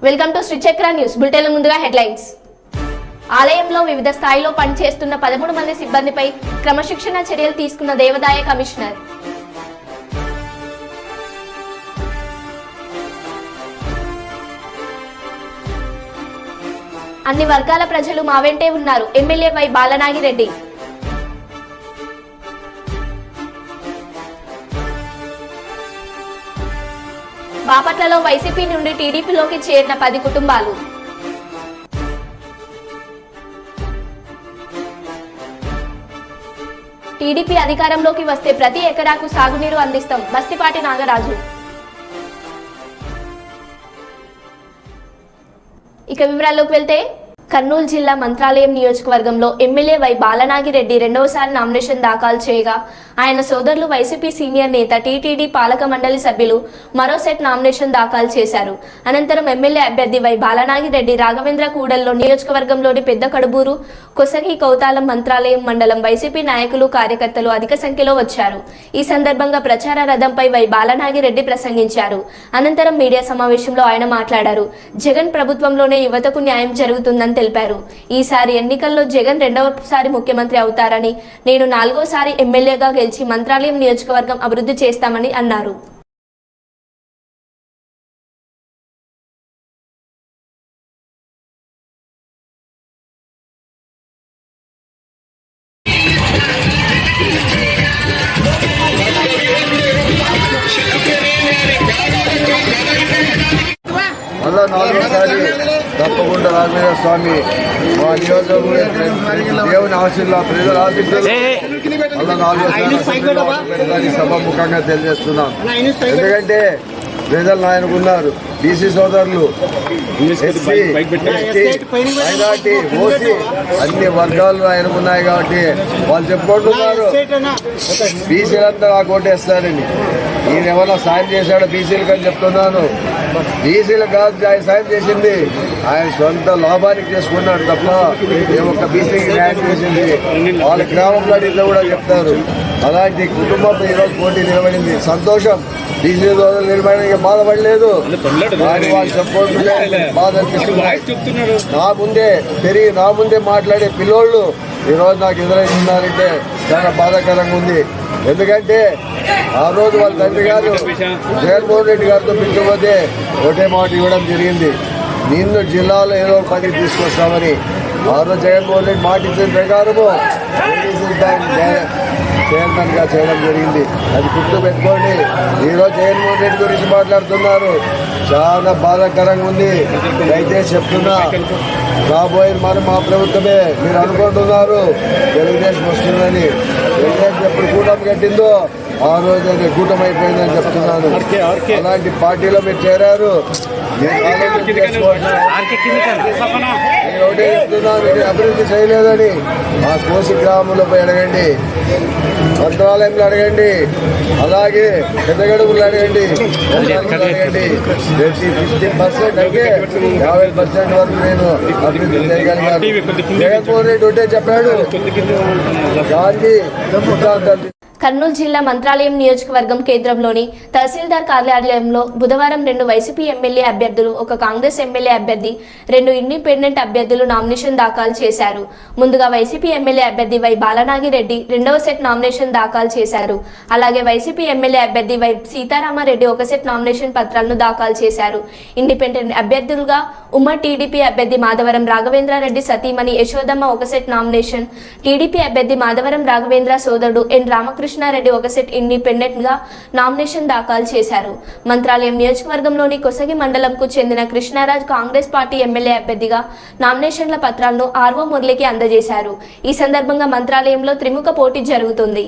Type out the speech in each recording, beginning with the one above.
Welcome to Sri Chakra news bulletin. ముందుగా headlines. ఆలయంలో వివిధ స్థాయిలో పనిచేస్తున్న 13 మంది సిబ్బందిపై క్రమశిక్షణ చర్యలు తీసుకున్న దేవాదాయ కమిషనర్. అన్ని వర్గాల ప్రజలు మా వెంటే ఉన్నారు, ఎమ్మెల్యే వై బాలనాగిరెడ్డి. బాపట్లలో వైసీపీ నుండి టీడీపీలోకి చేరిన 10 కుటుంబాలు. టీడీపీ అధికారంలోకి వస్తే ప్రతి ఎకరాకు సాగునీరు అందిస్తాం, బస్తిపాటి నాగరాజు. ఇక వివరాల్లోకి వెళ్తే, కర్నూలు జిల్లా మంత్రాలయం నియోజకవర్గంలో ఎమ్మెల్యే వై బాలనాగిరెడ్డి రెండవసారి నామినేషన్ దాఖలు చేయగా ఆయన సోదరులు వైసీపీ సీనియర్ నేత టీటీడీ పాలక మండలి సభ్యులు మరో సెట్ నామినేషన్ దాఖలు చేశారు. అనంతరం ఎమ్మెల్యే అభ్యర్థి వై బాలనాగిరెడ్డి రాఘవేంద్ర కూడల్లో నియోజకవర్గంలోని పెద్ద కడుబూరు, కొసగి, కౌతాలం, మంత్రాలయం మండలం వైసీపీ నాయకులు, కార్యకర్తలు అధిక సంఖ్యలో వచ్చారు. ఈ సందర్భంగా ప్రచార రథంపై వై బాలనాగిరెడ్డి ప్రసంగించారు. అనంతరం మీడియా సమావేశంలో ఆయన మాట్లాడారు. జగన్ ప్రభుత్వంలోనే యువతకు న్యాయం జరుగుతుందని తెలిపారు. ఈసారి ఎన్నికల్లో జగన్ రెండవసారి ముఖ్యమంత్రి అవుతారని, నేను 4వసారి ఎమ్మెల్యేగా గెలిచి మంత్రాలయం నియోజకవర్గం అభివృద్ధి చేస్తామని అన్నారు. మళ్ళా 4వసారి తప్పకుండా రాఘవేంద్ర స్వామి మా నియోజకవర్గం దేవుని ఆశీర్లా ప్రజల ఆశీస్సులు మళ్ళా 4వసారి సభాముఖంగా తెలియజేస్తున్నాం. ఎందుకంటే ప్రజలు ఆయనకు ఉన్నారు, బీసీ సోదరులు, ఎస్సీ, ఎస్టీ, మైనార్టీ, ఓసీ అన్ని వర్గాలు ఆయనకున్నాయి కాబట్టి వాళ్ళు చెప్పుకుంటున్నారు బీసీలంతా నాకు ఓటేస్తారని. ఈయన ఎవరో సాయం చేశాడో బీసీలకు అని చెప్తున్నాను. బీసీలకు కాదు ఆయన సాయం చేసింది, ఆయన సొంత లాభానికి చేసుకున్నాడు తప్ప ఏ ఒక్క బీసీకి న్యాయం చేసింది వాళ్ళ గ్రామంలో ఇట్లా కూడా చెప్తారు. అలాంటి కుటుంబం ఈరోజు పోటీ నిలబడింది, సంతోషం. బీసీ సోదరులు నిలబడడానికి బాధపడలేదు, కానీ వాళ్ళు చెప్పుకుంటుంటే బాధ అనిపిస్తుంది. నా ముందే మాట్లాడే పిల్లోళ్ళు ఈరోజు నాకు ఎదురవుతున్నారంటే చాలా బాధాకరంగా ఉంది. ఎందుకంటే ఆ రోజు వాళ్ళ తండ్రి గారు జగన్మోహన్ రెడ్డి గారితో పిలిచిపోతే ఒకటే మాట ఇవ్వడం జరిగింది, నిన్ను జిల్లాలో ఏదో పని తీసుకొస్తామని. ఆ రోజు జగన్మోహన్ రెడ్డి మాట ఇచ్చిన ప్రకారము చైర్మన్గా చేయడం జరిగింది. అది గుర్తు పెట్టుకోండి. ఈరోజు జగన్మోహన్ రెడ్డి గురించి మాట్లాడుతున్నారు, చాలా బాధాకరంగా ఉంది. దయచేసి చెప్తున్నా, రాబోయే మనం మా ప్రభుత్వమే. మీరు అనుకుంటున్నారు తెలుగుదేశం వస్తుందని, తెలుగుదేశం ఎప్పుడు కూటమి కట్టిందో ఆ రోజు అది కూటమి అయిపోయిందని చెప్తున్నాను. అలాంటి పార్టీలో మీరు చేరారు, ఒకటే చెప్తున్నాను, మీరు అభివృద్ధి చేయలేదని. ఆ కోసి గ్రామంలో పోయి అడగండి, మంత్రాలయంలో అడగండి, అలాగే పెద్దగడుగులు అడగండి, అడగండి. 50% అంటే 50% వరకు నేను అభివృద్ధి చేయగలిగాను. జగన్మోహన్ రెడ్డి ఒకటే చెప్పాడు, గాంధీ సిద్ధాంతాలు. కర్నూలు జిల్లా మంత్రాలయం నియోజకవర్గం కేంద్రంలోని తహసీల్దార్ కార్యాలయంలో బుధవారం 2 వైసీపీ ఎమ్మెల్యే అభ్యర్థులు, 1 కాంగ్రెస్ ఎమ్మెల్యే అభ్యర్థి, 2 ఇండిపెండెంట్ అభ్యర్థులు నామినేషన్ దాఖలు చేశారు. ముందుగా వైసీపీ ఎమ్మెల్యే అభ్యర్థి వై బాలనాగిరెడ్డి రెండవ సెట్ నామినేషన్ దాఖలు చేశారు. అలాగే వైసీపీ ఎమ్మెల్యే అభ్యర్థి వై సీతారామారెడ్డి 1 సెట్ నామినేషన్ పత్రాలను దాఖలు చేశారు. ఇండిపెండెంట్ అభ్యర్థులుగా ఉమ్మడి టీడీపీ అభ్యర్థి మాధవరం రాఘవేంద్రారెడ్డి సతీమణి యశోదమ్మ 1 సెట్ నామినేషన్, టీడీపీ అభ్యర్థి మాధవరం రాఘవేంద్ర సోదరుడు ఎన్ రామకృష్ణారెడ్డి 1 సెట్ ఇండిపెండెంట్ గా నామినేషన్ దాఖలు చేశారు. మంత్రాలయం నియోజకవర్గంలోని కొసగి మండలంకు చెందిన కృష్ణారాజ్ కాంగ్రెస్ పార్టీ ఎమ్మెల్యే అభ్యర్థిగా నామినేషన్ల పత్రాలను ఆర్వో మురళికి అందజేశారు. ఈ సందర్భంగా మంత్రాలయంలో త్రిముఖ పోటీ జరుగుతుంది.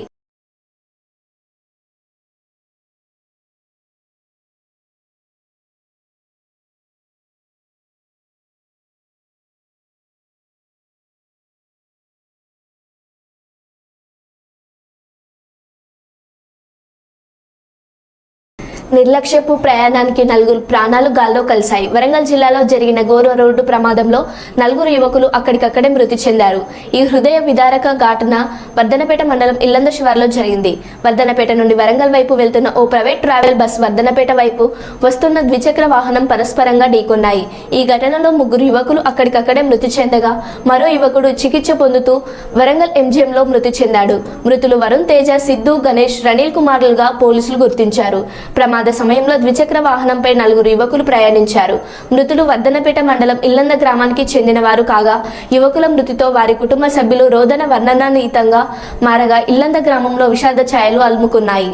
నిర్లక్ష్యపు ప్రయాణానికి నలుగురు ప్రాణాలు గాల్లో కలిశాయి. వరంగల్ జిల్లాలో జరిగిన ఘోర రోడ్డు ప్రమాదంలో నలుగురు యువకులు అక్కడికక్కడే మృతి చెందారు. ఈ హృదయ విదారక ఘటన వర్ధనపేట మండలం ఇల్లంద శివార్లో జరిగింది. వర్ధనపేట నుండి వరంగల్ వైపు వెళ్తున్న ఓ ప్రైవేట్ ట్రావెల్ బస్ వర్ధనపేట వైపు వస్తున్న ద్విచక్ర వాహనం పరస్పరంగా ఢీకొన్నాయి. ఈ ఘటనలో ముగ్గురు యువకులు అక్కడికక్కడే మృతి చెందగా మరో యువకుడు చికిత్స పొందుతూ వరంగల్ ఎంజిఎంలో మృతి చెందాడు. మృతులు వరుణ్ తేజ, సిద్ధు, గణేష్, రణీల్ కుమార్లుగా పోలీసులు గుర్తించారు. ప్రమాద సమయంలో ద్విచక్ర వాహనంపై నలుగురు యువకులు ప్రయాణించారు. మృతులు వర్ధనపేట మండలం ఇల్లంద గ్రామానికి చెందిన వారు కాగా యువకుల మృతితో వారి కుటుంబ సభ్యులు రోదన వర్ణనాతీతంగా మారగా ఇల్లంద గ్రామంలో విషాద ఛాయలు అలుముకున్నాయి.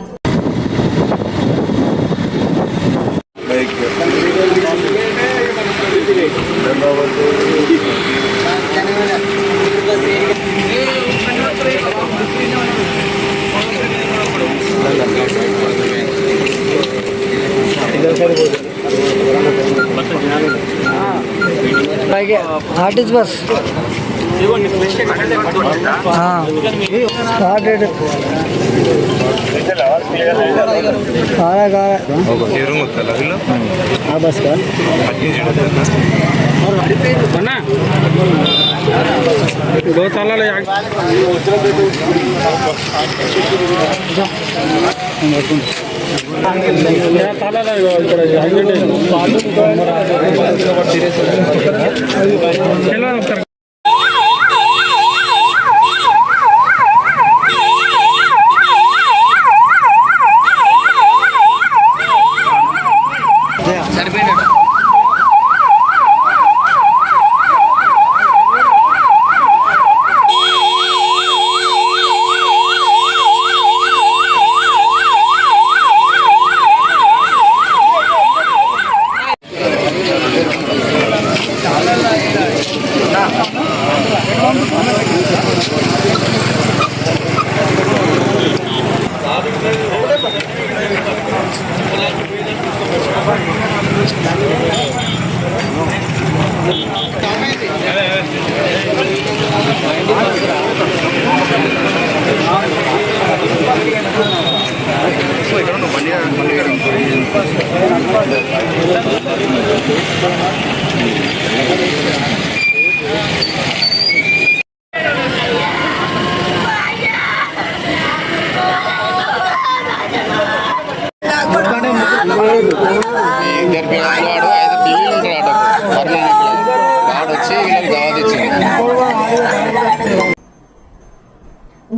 आर्टिस्ट बस हाँ स्टार्टेड बस का दो ताला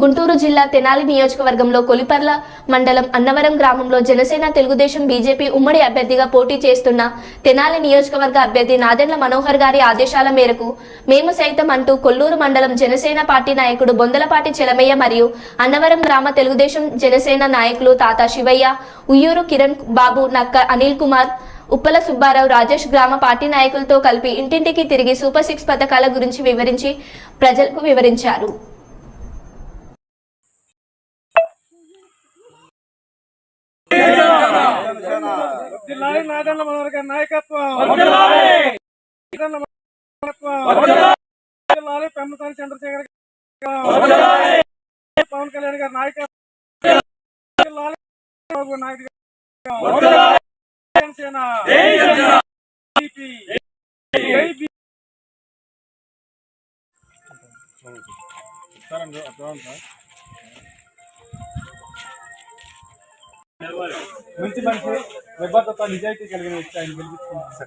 గుంటూరు జిల్లా తెనాలి నియోజకవర్గంలో కొలిపర్ల మండలం అన్నవరం గ్రామంలో జనసేన, తెలుగుదేశం, బీజేపీ ఉమ్మడి అభ్యర్థిగా పోటీ చేస్తున్న తెనాలి నియోజకవర్గ అభ్యర్థి నాదెండ్ల మనోహర్ గారి ఆదేశాల మేరకు మేము సైతం అంటూ కొల్లూరు మండలం జనసేన పార్టీ నాయకుడు బొందలపాటి చెలమయ్య మరియు అన్నవరం గ్రామ తెలుగుదేశం జనసేన నాయకులు తాతా శివయ్య, ఉయ్యూరు కిరణ్ బాబు, నక్క అనిల్ కుమార్, ఉప్పల సుబ్బారావు, రాజేష్ గ్రామ పార్టీ నాయకులతో కలిపి ఇంటింటికి తిరిగి సూపర్ 6 పథకాల గురించి వివరించి ప్రజలకు వివరించారు. నాదెండ్ల మనోహర్ గారి నాయకత్వం, పెమ్మసాని చంద్రశేఖర్, పవన్ కళ్యాణ్ గారి నాయకత్వం, మంచి మనిషి, నిబద్ధత, నిజాయితీ కలిగిన వ్యక్తి. ఆయన గెలిపించుకుంటారు.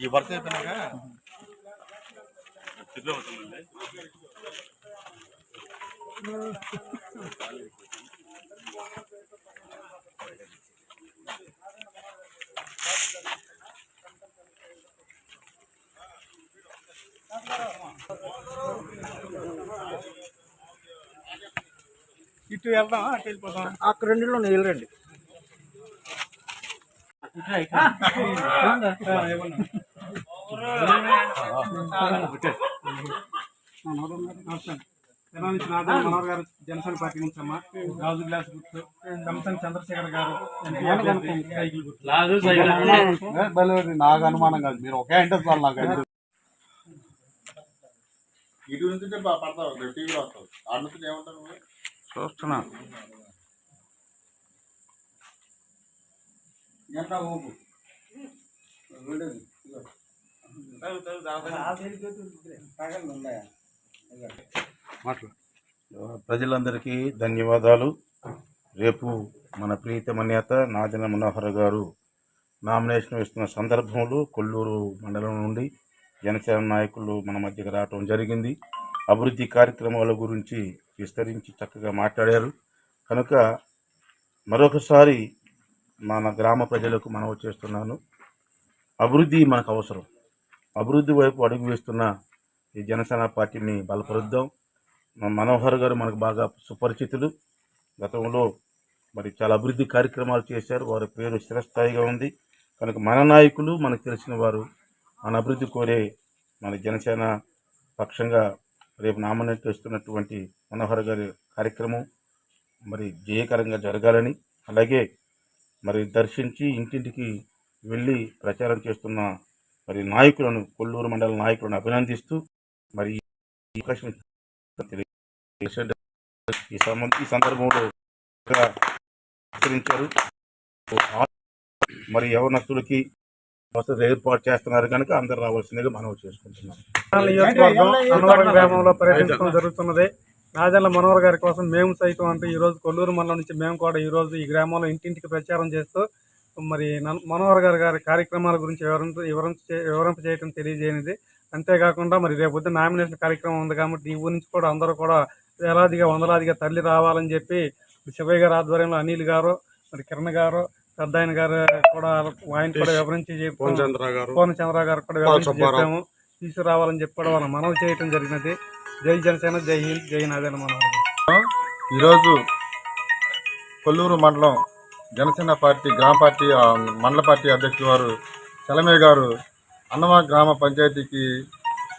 ఈ భర్త అయిపోయినాక ఇటు వెళ్దాం, అటు వెళ్ళిపోతాం. అక్కడ రెండులో వెళ్ళండి. తెలంగాణ నుంచి నాదెండ్ల మనోహర్ గారు జనసేన పార్టీ నుంచి అమ్మ, గాజు గ్లాస్ గుర్తు, కంసన్ చంద్రశేఖర్ గారు సైకిల్ గుర్తు. నాకు అనుమానం కాదు, మీరు ఒకే అంటే సార్ నాకు ఇటు నుంచి పడతావు, టీవీలో వస్తావు, ఆడ నుంచి ఏమంటారు చూస్తున్నా. ఎంత ఊపు ప్రజలందరికీ ధన్యవాదాలు. రేపు మన ప్రీతమ నేత నాదెండ్ల మనోహర్ గారు నామినేషన్ ఇస్తున్న సందర్భంలో కొల్లూరు మండలం నుండి జనసేన నాయకులు మన మధ్యకి రావడం జరిగింది. అభివృద్ధి కార్యక్రమాల గురించి విస్తరించి చక్కగా మాట్లాడారు. కనుక మరొకసారి మన గ్రామ ప్రజలకు మనవి చేస్తున్నాను, అభివృద్ధి మనకు అవసరం. అభివృద్ధి వైపు అడుగు వేస్తున్న ఈ జనసేన పార్టీని బలపరుద్దాం. మనోహర్ గారు మనకు బాగా సుపరిచితులు. గతంలో మరి చాలా అభివృద్ధి కార్యక్రమాలు చేశారు. వారి పేరు స్థిరస్థాయిగా ఉంది. కనుక మన నాయకులు మనకు తెలిసిన వారు మన అభివృద్ధి కోరే మన జనసేన పక్షంగా రేపు నామినేట్ చేస్తున్నటువంటి మనోహర్ గారి కార్యక్రమం మరి జయకరంగా జరగాలని, అలాగే మరి దర్శించి ఇంటింటికి వెళ్ళి ప్రచారం చేస్తున్న మరి నాయకులను, కొల్లూరు మండల నాయకులను అభినందిస్తూ మరి ఈ అవకాశం ఈ సందర్భంలో హెచ్చరించారు. మరి యవనస్తులకి వసతి ఏర్పాటు చేస్తున్నారు కనుక అందరు రావాల్సిందిగా మనం చేసుకుంటున్నాం. నియోజకవర్గం అన్నవరం గ్రామంలో పర్యటించడం జరుగుతున్నది. నాదెండ్ల మనోహర్ గారి కోసం మేము సైతం అంటూ ఈ రోజు కొల్లూరు మండలం నుంచి మేము కూడా ఈ రోజు ఈ గ్రామంలో ఇంటింటికి ప్రచారం చేస్తూ మరి మనోహర్ గారి కార్యక్రమాల గురించి వివరింప చేయడం తెలియజేయనిది. అంతేకాకుండా మరి రేపు పొద్దున్న నామినేషన్ కార్యక్రమం ఉంది కాబట్టి ఈ ఊరి నుంచి కూడా అందరూ కూడా వేలాదిగా వందలాదిగా తరలి రావాలని చెప్పి శివయ్య గారి ఆధ్వర్యంలో అనిల్ గారు, మరి కిరణ్ గారు, పెద్ద ఆయన గారు కూడా ఆయన కూడా వివరించి పూర్ణ చంద్ర గారు కూడా వివరించి చెప్పాము. తీసుకురావాలని చెప్పి కూడా వాళ్ళు మనవి చేయడం జరిగినది. జై జనసేన, జై హింద్, జై నాదెండ్ల మనోహర్. ఈరోజు కొల్లూరు మండలం జనసేన పార్టీ గ్రామ పార్టీ మండల పార్టీ అధ్యక్షులు వారు చలమయ్య గారు అన్నవరం గ్రామ పంచాయతీకి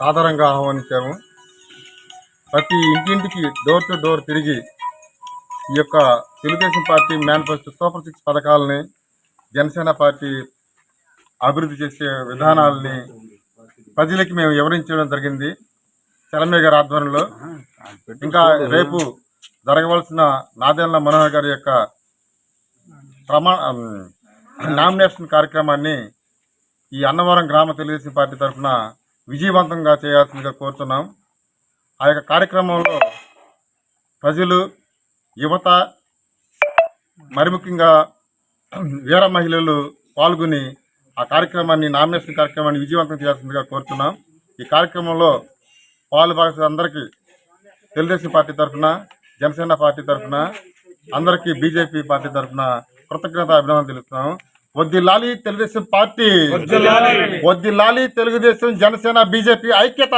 సాధారణంగా ఆహ్వానించాము. ప్రతి ఇంటింటికి డోర్ టు డోర్ తిరిగి ఈ యొక్క తెలుగుదేశం పార్టీ మేనిఫెస్టో సూపర్ 6 పథకాలని, జనసేన పార్టీ అభివృద్ధి చేసే విధానాలని ప్రజలకి మేము వివరించడం జరిగింది చలమయ్య గారి ఆధ్వర్యంలో. ఇంకా రేపు జరగవలసిన నాదెండ్ల మనోహర్ గారి యొక్క నామినేషన్ కార్యక్రమాన్ని ఈ అన్నవరం గ్రామ తెలుగుదేశం పార్టీ తరఫున విజయవంతంగా చేయాల్సిందిగా కోరుతున్నాం. ఆ యొక్క కార్యక్రమంలో ప్రజలు, యువత, మరి ముఖ్యంగా వీర మహిళలు పాల్గొని ఆ కార్యక్రమాన్ని, నామినేషన్ కార్యక్రమాన్ని విజయవంతం చేయాల్సిందిగా కోరుతున్నాం. ఈ కార్యక్రమంలో పాల్గొనే అందరికీ తెలుగుదేశం పార్టీ తరఫున, జనసేన పార్టీ తరఫున, అందరికీ బీజేపీ పార్టీ తరఫున కృతజ్ఞత అభినందన తెలుస్తున్నాం. వద్దిల్లాలి తెలుగుదేశం పార్టీ, వద్దిల్లాలి తెలుగుదేశం, జనసేన, బీజేపీ ఐక్యత.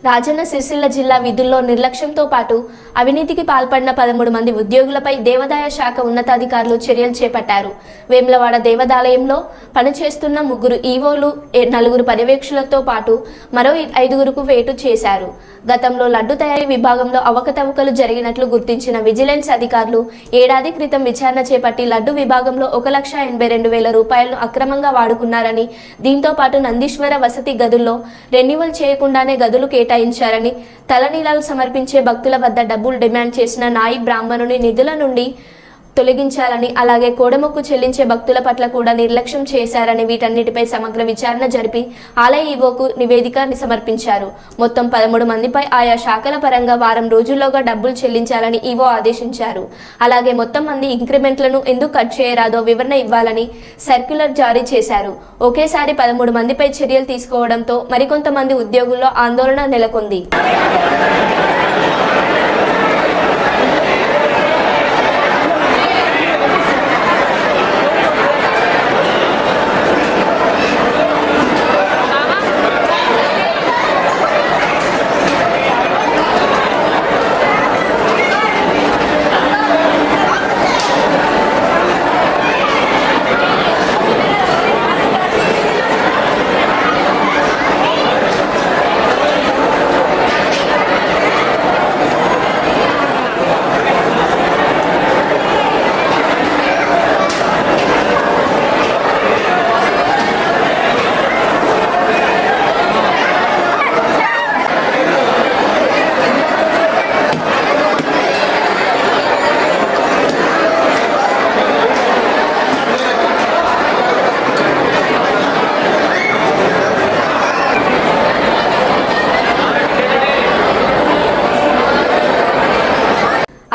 రాజన్న సిరిసిల్ల జిల్లా విధుల్లో నిర్లక్ష్యంతో పాటు అవినీతికి పాల్పడిన 13 మంది ఉద్యోగులపై దేవాదాయ శాఖ ఉన్నతాధికారులు చర్యలు చేపట్టారు. వేములవాడ దేవాదాలయంలో పనిచేస్తున్న 3 ఈవోలు, 4 పర్యవేక్షకులతో పాటు మరో 5గురుకు వేటు చేశారు. గతంలో లడ్డు తయారీ విభాగంలో అవకతవకలు జరిగినట్లు గుర్తించిన విజిలెన్స్ అధికారులు ఏడాది క్రితం విచారణ చేపట్టి లడ్డు విభాగంలో 1,82,000 రూపాయలను అక్రమంగా వాడుకున్నారని, దీంతో పాటు నందీశ్వర వసతి గదుల్లో రెన్యువల్ చేయకుండానే గదులు కేటాయించారని, తలనీలాలు సమర్పించే భక్తుల వద్ద డబ్బులు డిమాండ్ చేసిన నాయి బ్రాహ్మణుని నిధుల నుండి తొలగించాలని, అలాగే కోడమొక్కు చెల్లించే భక్తుల పట్ల కూడా నిర్లక్ష్యం చేశారని, వీటన్నిటిపై సమగ్ర విచారణ జరిపి ఆలయ ఈవోకు నివేదిక సమర్పించారు. మొత్తం 13 మందిపై ఆయా శాఖల పరంగా వారం రోజుల్లోగా డబ్బులు చెల్లించాలని ఈవో ఆదేశించారు. అలాగే మొత్తం మంది ఇంక్రిమెంట్లను ఎందుకు కట్ చేయరాదో వివరణ ఇవ్వాలని సర్క్యులర్ జారీ చేశారు. ఒకేసారి 13 మందిపై చర్యలు తీసుకోవడంతో మరికొంతమంది ఉద్యోగుల్లో ఆందోళన నెలకొంది.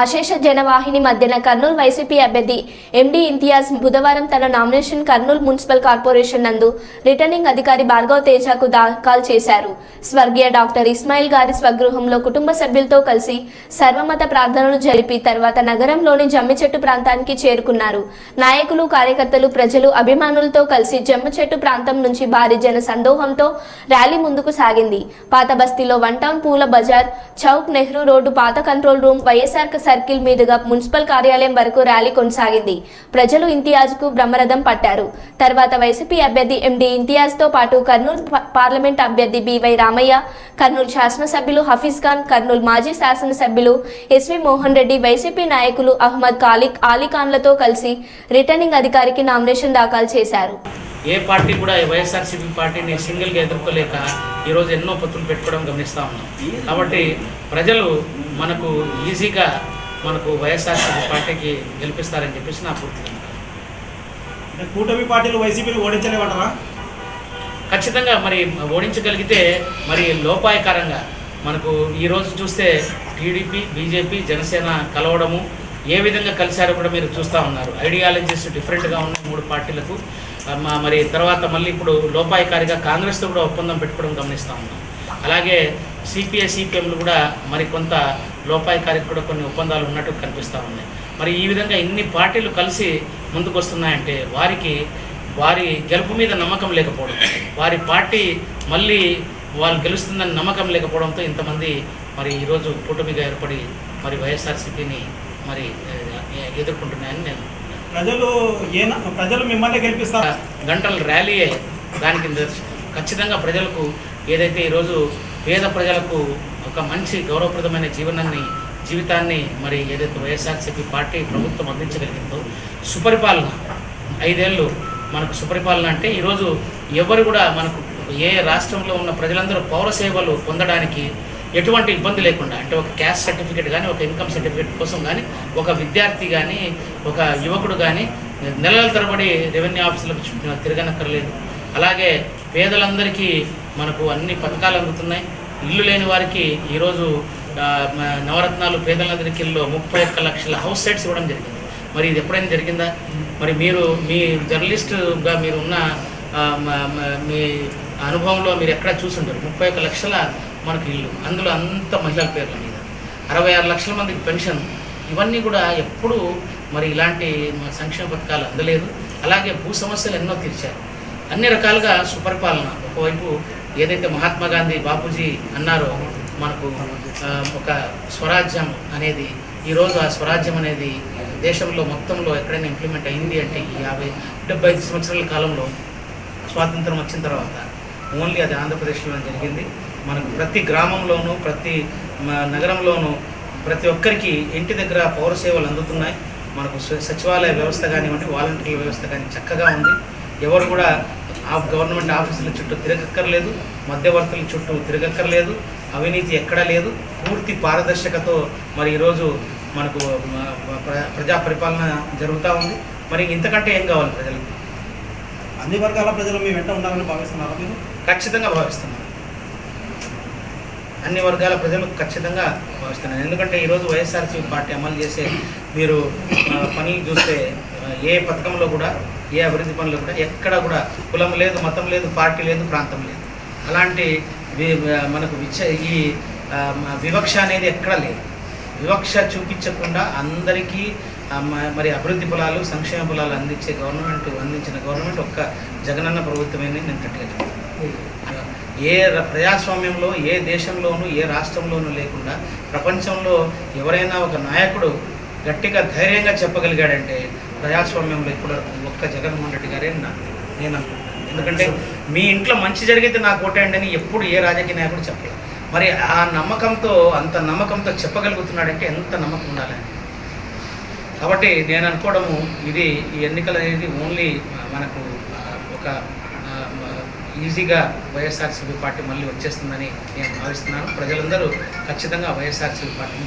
అశేష జనవాహిని మధ్యన కర్నూలు వైసీపీ అభ్యర్థి ఎండి ఇంతియాజ్ బుధవారం తన నామినేషన్ కర్నూలు మున్సిపల్ కార్పొరేషన్ నందు రిటర్నింగ్ అధికారి భార్గవ్ తేజకు దాఖలు చేశారు. స్వర్గీయ డాక్టర్ ఇస్మాయిల్ గారి స్వగృహంలో కుటుంబ సభ్యులతో కలిసి సర్వమత ప్రార్థనలు జరిపి తర్వాత నగరంలోని జమ్మిచెట్టు ప్రాంతానికి చేరుకున్నారు. నాయకులు, కార్యకర్తలు, ప్రజలు, అభిమానులతో కలిసి జమ్మిచెట్టు ప్రాంతం నుంచి భారీ జన సందోహంతో ర్యాలీ ముందుకు సాగింది. పాత బస్తీలో వన్ టౌన్ పూల బజార్ చౌక్, నెహ్రూ రోడ్డు, పాత కంట్రోల్ రూమ్, వైఎస్ఆర్ సర్కిల్ మీదుగా మున్సిపల్ కార్యాలయం వరకు ర్యాలీ కొనసాగింది. ప్రజలు ఇంతియాజ్కు బ్రహ్మరథం పట్టారు. తర్వాత వైసీపీ అభ్యర్థి ఎండి ఇంతియాజ్తో పాటు కర్నూలు పార్లమెంట్ అభ్యర్థి బివై రామయ్య, కర్నూలు శాసనసభ్యులు హఫీజ్ ఖాన్, కర్నూలు మాజీ శాసనసభ్యులు ఎస్వి మోహన్ రెడ్డి, వైసీపీ నాయకులు అహ్మద్ అలీఖాన్లతో కలిసి రిటర్నింగ్ అధికారికి నామినేషన్ దాఖలు చేశారు. ఏ పార్టీ కూడా వైఎస్ఆర్సీపీ పార్టీని సింగిల్గా ఎదుర్కోలేక ఈరోజు ఎన్నో పొత్తులు పెట్టుకోవడం గమనిస్తూ ఉన్నాం. కాబట్టి ప్రజలు మనకు ఈజీగా మనకు వైఎస్ఆర్సీపీ పార్టీకి గెలిపిస్తారని చెప్పేసి నా పూర్తి నమ్మకం. కూటమి పార్టీలు వైసీపీని ఓడించలేమంటారా? ఖచ్చితంగా మరి ఓడించగలిగితే మరి లోపాయకారంగా మనకు ఈరోజు చూస్తే టీడీపీ, బీజేపీ, జనసేన కలవడము ఏ విధంగా కలిశారో కూడా మీరు చూస్తూ ఉన్నారు. ఐడియాలజీస్ డిఫరెంట్గా ఉన్న మూడు పార్టీలకు. మరి తర్వాత మళ్ళీ ఇప్పుడు లోపాయకారిగా కాంగ్రెస్తో కూడా ఒప్పందం పెట్టుకోవడం గమనిస్తూ ఉన్నాం. అలాగే సిపిఐ, సిపిఎంలు కూడా మరి కొంత లోపాయకారికి కూడా కొన్ని ఒప్పందాలు ఉన్నట్టు కనిపిస్తూ ఉన్నాయి. మరి ఈ విధంగా ఇన్ని పార్టీలు కలిసి ముందుకు వస్తున్నాయంటే వారి గెలుపు మీద నమ్మకం లేకపోవడం, వారి పార్టీ మళ్ళీ వాళ్ళు గెలుస్తుందని నమ్మకం లేకపోవడంతో ఇంతమంది మరి ఈరోజు కూటమిగా ఏర్పడి మరి వైఎస్ఆర్సీపీని మరి ఎదుర్కొంటున్నాయని నేను. ప్రజలు మిమ్మల్ని గెలిపిస్తారు. గంటల ర్యాలీయే దానికి ఖచ్చితంగా ప్రజలకు ఏదైతే ఈరోజు పేద ప్రజలకు ఒక మంచి గౌరవప్రదమైన జీవితాన్ని మరి ఏదైతే వైఎస్ఆర్సీపీ పార్టీ ప్రభుత్వం అందించగలిగిందో, సుపరిపాలన 5 ఏళ్ళు మనకు సుపరిపాలన అంటే ఈరోజు ఎవరు కూడా మనకు ఏ రాష్ట్రంలో ఉన్న ప్రజలందరూ పౌర సేవలు పొందడానికి ఎటువంటి ఇబ్బంది లేకుండా, అంటే ఒక క్యాస్ట్ సర్టిఫికేట్ కానీ, ఒక ఇన్కమ్ సర్టిఫికేట్ కోసం కానీ, ఒక విద్యార్థి కానీ, ఒక యువకుడు కానీ నెలల తరబడి రెవెన్యూ ఆఫీసులకు తిరగనక్కర్లేదు. అలాగే పేదలందరికీ మనకు అన్ని పథకాలు అందుతున్నాయి. ఇల్లు లేని వారికి ఈరోజు నవరత్నాలు పేదలందరికీ 31 లక్షల హౌస్ సైట్స్ ఇవ్వడం జరిగింది. మరి ఇది ఎప్పుడైనా జరిగిందా? మరి మీరు మీ జర్నలిస్టుగా మీరు ఉన్న మీ అనుభవంలో మీరు ఎక్కడ చూసుంటారు? 31 లక్షల మనకు ఇల్లు, అందులో అంత మహిళల పేర్ల మీద 66 లక్షల మందికి పెన్షన్. ఇవన్నీ కూడా ఎప్పుడు మరి ఇలాంటి సంక్షేమ పథకాలు అందలేదు. అలాగే భూ సమస్యలు ఎన్నో తీర్చారు. అన్ని రకాలుగా సుపరిపాలన. ఒకవైపు ఏదైతే మహాత్మా గాంధీ, బాపూజీ అన్నారో మనకు ఒక స్వరాజ్యం అనేది, ఈరోజు ఆ స్వరాజ్యం అనేది దేశంలో మొత్తంలో ఎక్కడైనా ఇంప్లిమెంట్ అయింది అంటే ఈ 50-75 సంవత్సరాల కాలంలో స్వాతంత్రం వచ్చిన తర్వాత ఓన్లీ అది ఆంధ్రప్రదేశ్లో జరిగింది. మనకు ప్రతి గ్రామంలోనూ, ప్రతి నగరంలోనూ ప్రతి ఒక్కరికి ఇంటి దగ్గర పౌర సేవలు అందుతున్నాయి. మనకు సచివాలయ వ్యవస్థ కానివ్వండి, వాలంటీర్ల వ్యవస్థ కానీ చక్కగా ఉంది. ఎవరు కూడా గవర్నమెంట్ ఆఫీసుల చుట్టూ తిరగక్కర్లేదు, మధ్యవర్తుల చుట్టూ తిరగక్కర్లేదు, అవినీతి ఎక్కడా లేదు. పూర్తి పారదర్శకతో మరి ఈరోజు మనకు ప్రజా పరిపాలన జరుగుతూ ఉంది. మరి ఇంతకంటే ఏం కావాలి ప్రజలకు? అన్ని వర్గాల ప్రజలు మీ వెంట ఉండాలని భావిస్తున్నారు మీరు? ఖచ్చితంగా భావిస్తున్నారు. అన్ని వర్గాల ప్రజలు ఖచ్చితంగా భావిస్తున్నారు. ఎందుకంటే ఈరోజు వైఎస్ఆర్సీపీ పార్టీ అమలు చేసే మీరు పనులు చూస్తే ఏ పథకంలో కూడా, ఏ అభివృద్ధి పనులు కూడా ఎక్కడ కూడా కులం లేదు, మతం లేదు, పార్టీ లేదు, ప్రాంతం లేదు. అలాంటి మనకు ఈ వివక్ష అనేది ఎక్కడా లేదు. వివక్ష చూపించకుండా అందరికీ మరి అభివృద్ధి ఫలాలు, సంక్షేమ ఫలాలు అందించిన గవర్నమెంట్ ఒక్క జగనన్న ప్రభుత్వమేని నేను గట్టిగా చెప్తాను. ఏ ప్రజాస్వామ్యంలో, ఏ దేశంలోనూ, ఏ రాష్ట్రంలోనూ లేకుండా ప్రపంచంలో ఎవరైనా ఒక నాయకుడు గట్టిగా ధైర్యంగా చెప్పగలిగాడంటే ప్రజాస్వామ్యంలో ఇప్పుడు ఒక్క జగన్మోహన్ రెడ్డి గారే నేను అనుకుంటున్నాను. ఎందుకంటే మీ ఇంట్లో మంచి జరిగితే నాకు ఓటేయండి అని ఎప్పుడు ఏ రాజకీయ నాయకుడు చెప్పలేదు. మరి ఆ నమ్మకంతో, అంత నమ్మకంతో చెప్పగలుగుతున్నాడంటే ఎంత నమ్మకం ఉండాలని. కాబట్టి నేను అనుకోవడము ఈ ఎన్నికలు అనేది ఓన్లీ మనకు ఒక ఈజీగా వైఎస్ఆర్సీపీ పార్టీ మళ్ళీ వచ్చేస్తుందని నేను భావిస్తున్నాను. ప్రజలందరూ ఖచ్చితంగా వైఎస్ఆర్సీపీ పార్టీని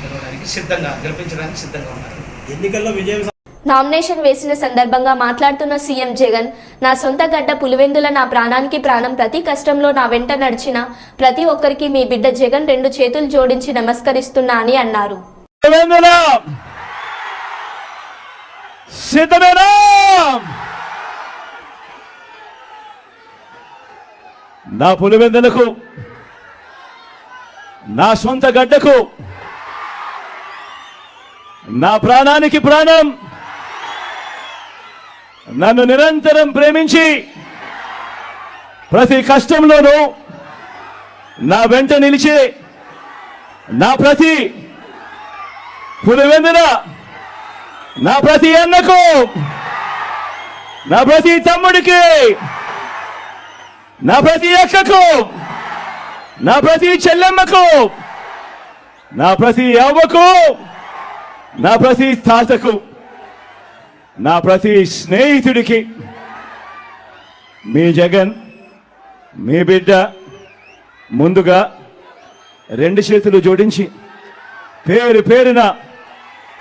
గెలిపించడానికి సిద్ధంగా ఉన్నారు. ఎన్నికల్లో విజయం నామినేషన్ వేసిన సందర్భంగా మాట్లాడుతున్న సీఎం జగన్, నా సొంత గడ్డ పులివెందుల నా ప్రాణానికి ప్రాణం, ప్రతి కష్టంలో నా వెంట నడిచిన ప్రతి ఒక్కరికి మీ బిడ్డ జగన్ 2 చేతులు జోడించి నమస్కరిస్తున్నా అని అన్నారు. పులివెందుల సిద్ధమేనా? నా పులివెందులకు, నా సొంత గడ్డకు, నా ప్రాణానికి ప్రాణం, నన్ను నిరంతరం ప్రేమించి ప్రతి కష్టంలోనూ నా వెంట నిలిచి నా ప్రతి పులివెందుల, నా ప్రతి అన్నకు, నా ప్రతి తమ్ముడికి, నా ప్రతి అక్కకు, నా ప్రతి చెల్లెమ్మకు, నా ప్రతి అవ్వకు, నా ప్రతి తాతకు, నా ప్రతి స్నేహితుడికి మీ జగన్, మీ బిడ్డ ముందుగా రెండు చేతులు జోడించి పేరు పేరున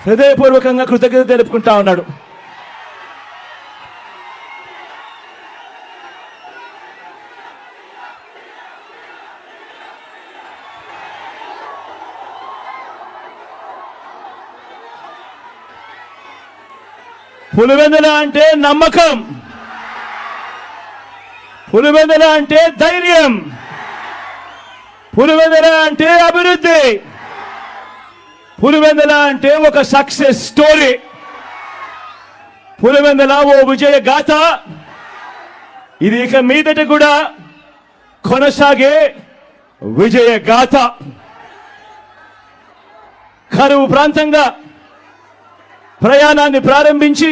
హృదయపూర్వకంగా కృతజ్ఞత తెలుపుకుంటా ఉన్నాడు. పులివెందుల అంటే నమ్మకం, పులివెందుల అంటే ధైర్యం, పులివెందుల అంటే అభివృద్ధి, పులివెందుల అంటే ఒక సక్సెస్ స్టోరీ, పులివెందుల ఓ విజయ గాథ. ఇది ఇక మీదట కూడా కొనసాగే విజయ గాథ. కరువు ప్రాంతంగా ప్రయాణాన్ని ప్రారంభించి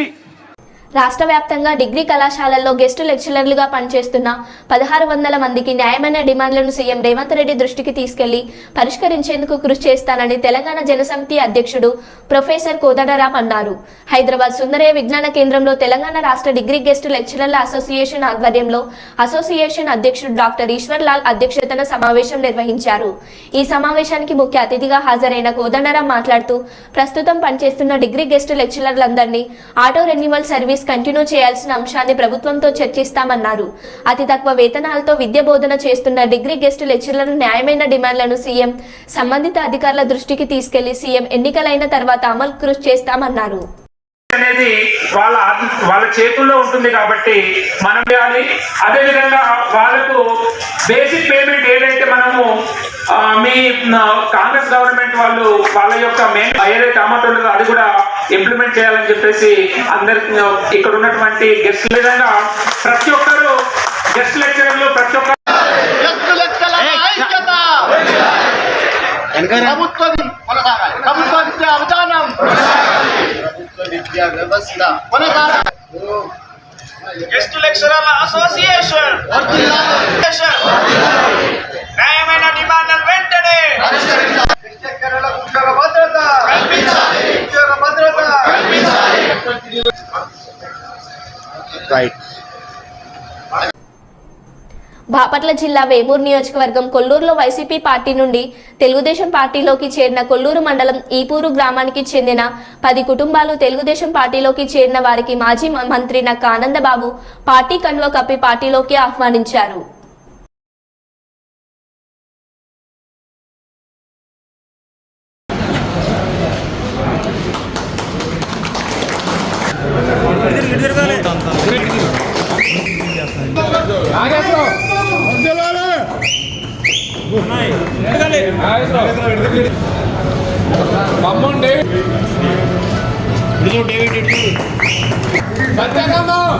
రాష్ట్ర వ్యాప్తంగా డిగ్రీ కళాశాలల్లో గెస్టు లెక్చరర్లుగా పనిచేస్తున్న 1600 మందికి న్యాయమైన డిమాండ్లను సీఎం రేవంత్ రెడ్డి దృష్టికి తీసుకెళ్లి పరిష్కరించేందుకు కృషి చేస్తానని తెలంగాణ జనసమితి అధ్యక్షుడు ప్రొఫెసర్ కోదండరాం అన్నారు. హైదరాబాద్ సుందరయ్య విజ్ఞాన కేంద్రంలో తెలంగాణ రాష్ట్ర డిగ్రీ గెస్టు లెక్చరర్ల అసోసియేషన్ ఆధ్వర్యంలో అసోసియేషన్ అధ్యక్షుడు డాక్టర్ ఈశ్వర్ లాల్ అధ్యక్షతన సమావేశం నిర్వహించారు. ఈ సమావేశానికి ముఖ్య అతిథిగా హాజరైన కోదండరాం మాట్లాడుతూ ప్రస్తుతం పనిచేస్తున్న డిగ్రీ గెస్టు లెక్చరర్లందరినీ ఆటో రెన్యువల్ సర్వీస్ కంటిన్యూ చేయాల్సిన అంశాన్ని ప్రభుత్వంతో చర్చిస్తామన్నారు. అతి తక్కువ వేతనాలతో విద్య బోధన చేస్తున్న డిగ్రీ గెస్టు లెక్చరర్ల న్యాయమైన డిమాండ్లను సీఎం సంబంధిత అధికారుల దృష్టికి తీసుకెళ్లి సీఎం ఎన్నికలైన తర్వాత అమలు కృషి చేస్తామన్నారు. అనేది వాళ్ళ చేతుల్లో ఉంటుంది కాబట్టి మనం చేయాలి. అదేవిధంగా వాళ్ళకు బేసిక్ పేమెంట్ ఏదైతే మనము మీ కాంగ్రెస్ గవర్నమెంట్ వాళ్ళు వాళ్ళ యొక్క మెయిన్ ఏదైతే అమౌంట్ ఉంటుందో అది కూడా ఇంప్లిమెంట్ చేయాలని చెప్పేసి అందరికి ఇక్కడ ఉన్నటువంటి గెస్ట్ విధంగా ప్రతి ఒక్కరు గెస్ట్ లెక్చరర్లు ప్రతి ఒక్కరు ప్రభుత్వ విద్యా విధానం, ప్రభుత్వ విద్యా వ్యవస్థ గెస్ట్ లెక్చరర్ల అసోసియేషన్ న్యాయమైన డిమాండ్లను వెంటనే ఉద్యోగ భద్రత కల్పించాలి, ఉద్యోగ భద్రత కల్పించాలి. బాపట్ల జిల్లా వేమూరు నియోజకవర్గం కొల్లూరులో వైసీపీ పార్టీ నుండి తెలుగుదేశం పార్టీలోకి చేరిన కొల్లూరు మండలం ఈపూరు గ్రామానికి చెందిన 10 కుటుంబాలు తెలుగుదేశం పార్టీలోకి చేరిన వారికి మాజీ మంత్రి నక్క ఆనందబాబు పార్టీ కండువా కప్పి పార్టీలోకి ఆహ్వానించారు.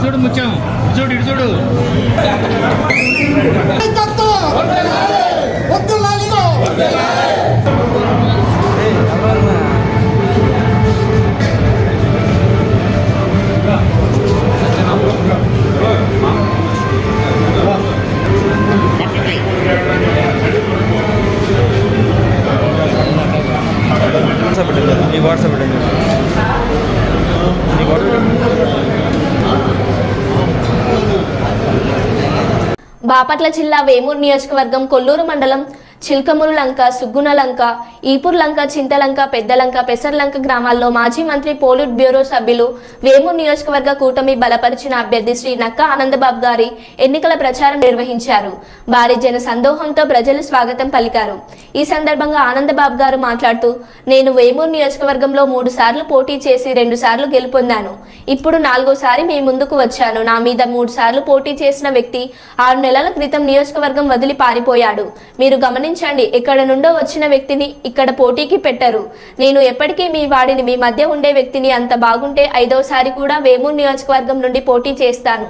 చూడు ముత్యం, చూడు ఇటు చూడు. బాపట్ల జిల్లా వేమూరు నియోజకవర్గం కొల్లూరు మండలం చిల్కమూరు లంక, సుగ్గున లంక, ఈపూర్ లంక, చింతలంక, పెద్దలంక, పెసర్లంక గ్రామాల్లో మాజీ మంత్రి పోలిట్ బ్యూరో సభ్యులు వేమూరు నియోజకవర్గ కూటమి బలపరిచిన అభ్యర్థి శ్రీ నక్క ఆనందబాబు గారి ఎన్నికల ప్రచారం నిర్వహించారు. భారీ జన సందోహంతో ప్రజలు స్వాగతం పలికారు. ఈ సందర్భంగా ఆనందబాబు గారు మాట్లాడుతూ, నేను వేమూరు నియోజకవర్గంలో 3 సార్లు పోటీ చేసి 2 సార్లు గెలుపొందాను. ఇప్పుడు 4వ సారి మీ ముందుకు వచ్చాను. నా మీద 3 సార్లు పోటీ చేసిన వ్యక్తి 6 నెలల క్రితం నియోజకవర్గం వదిలి పారిపోయాడు. మీరు గమనించండి, ఎక్కడ నుండో వచ్చిన వ్యక్తిని ఇక్కడ పోటీకి పెట్టరు. నేను ఎప్పటికీ మీ వాడిని, మీ మధ్య ఉండే వ్యక్తిని. అంత బాగుంటే 5వ సారి కూడా వేమూరు నియోజకవర్గం నుండి పోటీ చేస్తాను.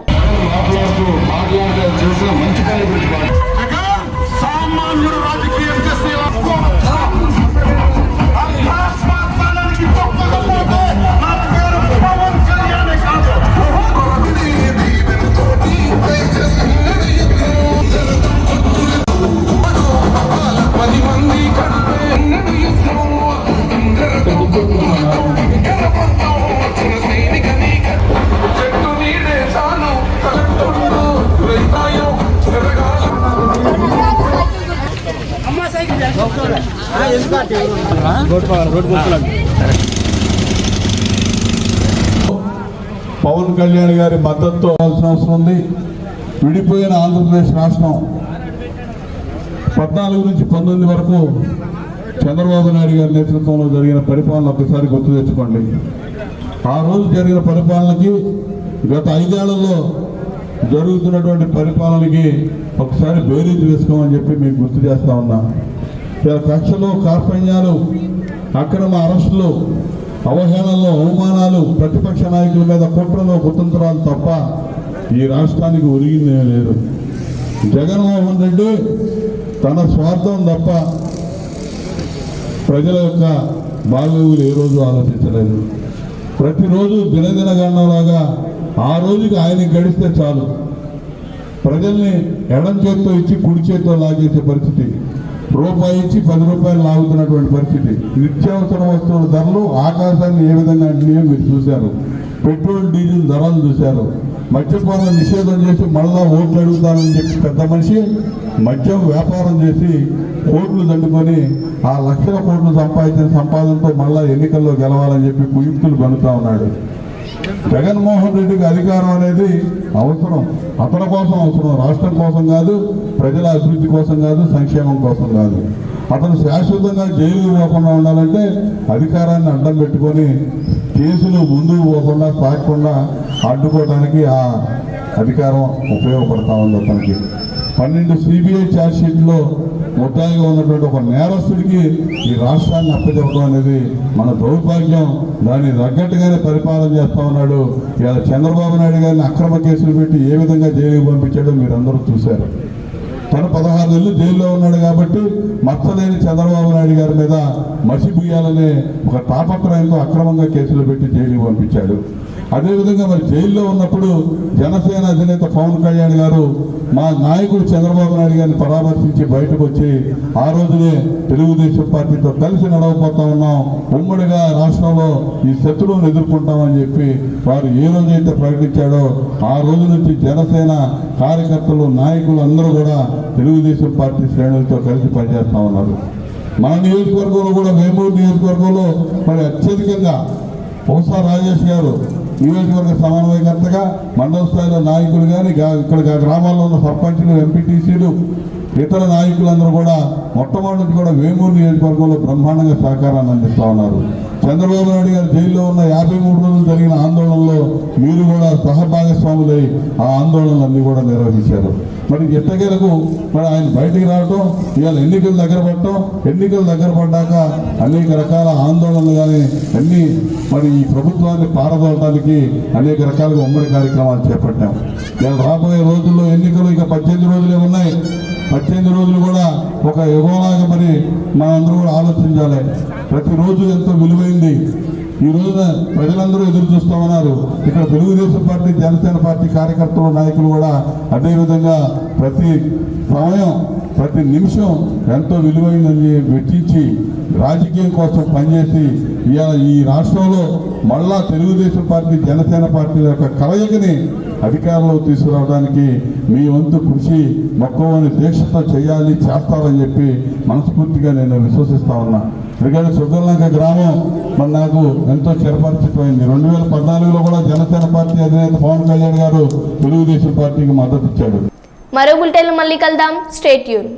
పవన్ కళ్యాణ్ గారి మద్దతు అవసరం ఉంది. విడిపోయిన ఆంధ్రప్రదేశ్ రాష్ట్రం 14 నుంచి 19 వరకు చంద్రబాబు నాయుడు గారి నేతృత్వంలో జరిగిన పరిపాలన ఒకసారి గుర్తు తెచ్చుకోండి. ఆ రోజు జరిగిన పరిపాలనకి గత 5 ఏళ్లలో జరుగుతున్నటువంటి పరిపాలనకి ఒకసారి బేరీజు వేసుకోమని చెప్పి మీకు గుర్తు చేస్తా ఉన్నా. కక్షలు, కార్పణ్యాలు, అక్రమ అరెస్టులు, అవహేళనలు, అవమానాలు, ప్రతిపక్ష నాయకుల మీద కుట్రలు, కుతంత్రాలు తప్ప ఈ రాష్ట్రానికి ఒరిగిందే లేదు. జగన్మోహన్ రెడ్డి తన స్వార్థం తప్ప ప్రజల యొక్క బాగోగులు ఏ రోజు ఆలోచించలేదు. ప్రతిరోజు దినదిన గణనలాగా ఆ రోజుకి ఆయనకి గడిస్తే చాలు, ప్రజల్ని ఎడం చేత్తో ఇచ్చి కుడి చేత్తో లాగేసే పరిస్థితి, రూపాయి ఇచ్చి 10 రూపాయలు లాగుతున్నటువంటి పరిస్థితి. నిత్యావసర వస్తువుల ధరలు ఆకాశాన్ని ఏ విధంగా అంటున్నాయో మీరు చూశారు. పెట్రోల్, డీజిల్ ధరలు చూశారు. మద్యపానం నిషేధం చేసి మళ్ళా ఓట్లు అడుగుతానని చెప్పి పెద్ద మనిషి మద్యం వ్యాపారం చేసి కోట్లు దండుకొని ఆ లక్షల కోట్లు సంపాదించిన సంపాదనతో మళ్ళా ఎన్నికల్లో గెలవాలని చెప్పి కుయుక్తులు పన్నుతా ఉన్నాడు. జగన్మోహన్ రెడ్డికి అధికారం అనేది అవసరం, అతని కోసం అవసరం, రాష్ట్రం కోసం కాదు, ప్రజల అభివృద్ధి కోసం కాదు, సంక్షేమం కోసం కాదు. అతను శాశ్వతంగా జైలు పోకుండా ఉండాలంటే అధికారాన్ని అడ్డం పెట్టుకొని కేసులు ముందుకు పోకుండా సాగకుండా అడ్డుకోవడానికి ఆ అధికారం ఉపయోగపడతా ఉంది. అతనికి 12 సిబిఐ ఛార్జ్షీట్లో ముద్దాయిగా ఉన్నటువంటి ఒక నేరస్తుడికి ఈ రాష్ట్రాన్ని అప్పచెప్పడం అనేది మన దౌర్భాగ్యం. దాన్ని తగ్గట్టుగానే పరిపాలన చేస్తూ ఉన్నాడు. ఇలా చంద్రబాబు నాయుడు గారిని అక్రమ కేసులు పెట్టి ఏ విధంగా జైలుకి పంపించాడో మీరు అందరూ చూశారు. తను 16 నెలలు జైల్లో ఉన్నాడు కాబట్టి మచ్చలేని చంద్రబాబు నాయుడు గారి మీద మసిబుయ్యాలనే ఒక తాపత్రయంతో అక్రమంగా కేసులు పెట్టి జైలుకి పంపించాడు. అదేవిధంగా మరి జైల్లో ఉన్నప్పుడు జనసేన అధినేత పవన్ కళ్యాణ్ గారు మా నాయకుడు చంద్రబాబు నాయుడు గారిని పరామర్శించి బయటకు వచ్చి ఆ రోజునే తెలుగుదేశం పార్టీతో కలిసి నడవబోతా ఉన్నాం, ఉమ్మడిగా రాష్ట్రంలో ఈ శత్రువును ఎదుర్కొంటామని చెప్పి వారు ఏ రోజైతే ప్రకటించాడో ఆ రోజు నుంచి జనసేన కార్యకర్తలు, నాయకులు అందరూ కూడా తెలుగుదేశం పార్టీ శ్రేణులతో కలిసి పనిచేస్తా ఉన్నారు. మన నియోజకవర్గంలో కూడా, వేమూరు నియోజకవర్గంలో మరి అత్యధికంగా బహుశా రాజేష్ గారు నియోజకవర్గ సమన్వయకర్తగా, మండల స్థాయిలో నాయకులు కానీ, ఇక్కడ గ్రామాల్లో ఉన్న సర్పంచులు, ఎంపీటీసీలు, ఇతర నాయకులందరూ కూడా మొట్టమొదటి నుంచి కూడా వేమూరు నియోజకవర్గంలో బ్రహ్మాండంగా సహకారాన్ని అందిస్తూ ఉన్నారు. చంద్రబాబు నాయుడు గారు జైల్లో ఉన్న 53 రోజులు జరిగిన ఆందోళనలో మీరు కూడా సహభాగస్వాములై ఆ ఆందోళనలన్నీ కూడా నిర్వహించారు. మరి ఎట్టకేలకు మరి ఆయన బయటికి రావటం, ఇవాళ ఎన్నికలు దగ్గర పడటం, ఎన్నికలు దగ్గర పడ్డాక అనేక రకాల ఆందోళనలు కానీ అన్నీ మరి ఈ ప్రభుత్వాన్ని పారదోలడానికి అనేక రకాలుగా ఉమ్మడి కార్యక్రమాలు చేపట్టాం. ఇవాళ రాబోయే రోజుల్లో ఎన్నికలు ఇక 18 రోజులే ఉన్నాయి. 18 రోజులు కూడా ఒక యుగంలాగా మరి మనందరూ కూడా ఆలోచించాలి. ప్రతిరోజు ఎంతో విలువైంది. ఈ రోజున ప్రజలందరూ ఎదురు చూస్తూ ఉన్నారు. ఇక్కడ తెలుగుదేశం పార్టీ, జనసేన పార్టీ కార్యకర్తలు, నాయకులు కూడా అదేవిధంగా ప్రతి సమయం, ప్రతి నిమిషం ఎంతో విలువైందని వెచ్చించి రాజకీయం కోసం పనిచేసి ఇవాళ ఈ రాష్ట్రంలో మళ్ళా తెలుగుదేశం పార్టీ, జనసేన పార్టీల యొక్క కలయికని అధికారంలో తీసుకురావడానికి మీ వంతు కృషి మొక్కవని దీక్షతో చేయాలి, చేస్తారని చెప్పి మనస్ఫూర్తిగా నేను విశ్వసిస్తా ఉన్నా. ఎందుకంటే సుగ్గలంక గ్రామం మరి నాకు ఎంతో చిరపరిచితమైంది. 2014లో కూడా జనసేన పార్టీ అధినేత పవన్ కళ్యాణ్ గారు తెలుగుదేశం పార్టీకి మద్దతు ఇచ్చాడు. మరో బులెటిన్లో మళ్ళీ కలుద్దాం. Stay tune.